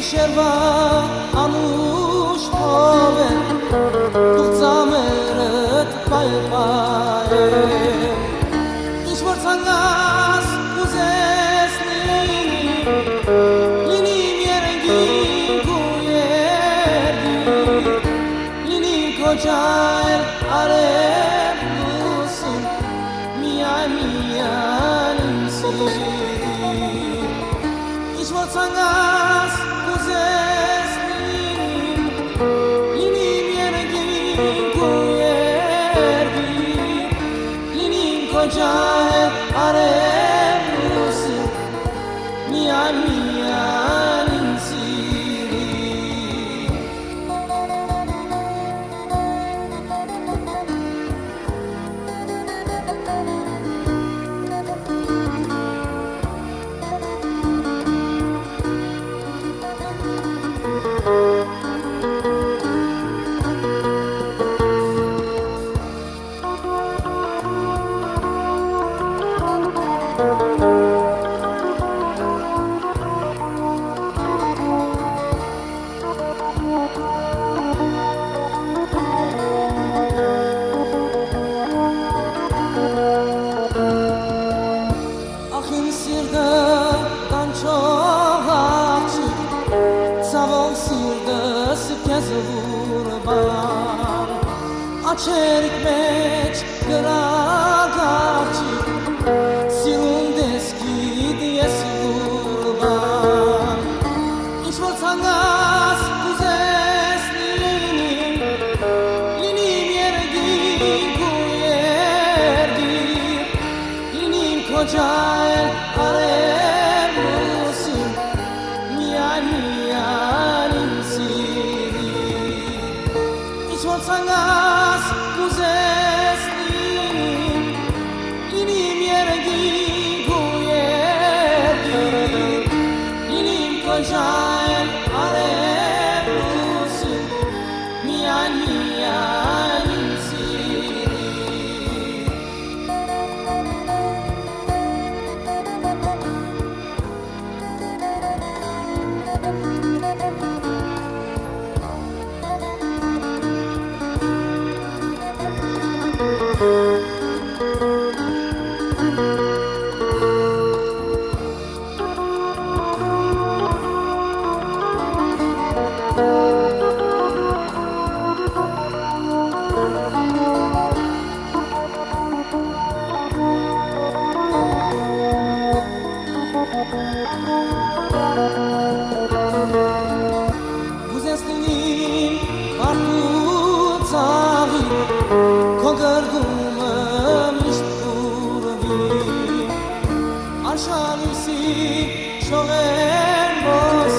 Գիշերվա անուշ փով է Դուք ծամերդ պայպայ է Ինչ որ ցանկաս ուզես լինիմ երենգին քու երդի Լինիմ քո ջայր արև լուսին Միայն ինձ Ինչ որ ցանկաս ուզես լինիմ երեգին քու երդի Լինիմ քո ջահել արև լուսին Միայն ինձ սիրի Աչերիք մեջ գրագաղջիկ Սիրուն դեսքիդ ես ուրվան Ինչ որ ցանկաս ուզես լինիմ երեգին քու երդի Լինիմ քո ջահել արև լուսին Միայն ինձ սիրի Ինչ որ ցանկաս ուզես լինիմ երեգին քու երդի Լինիմ քո ջահել արև լուսին Միայն ինձ սիրի Ուզես լինիմ մարդու ծաղի Քո գրգումը միշտ կուրվի Արշալույսի շողեր ոսկի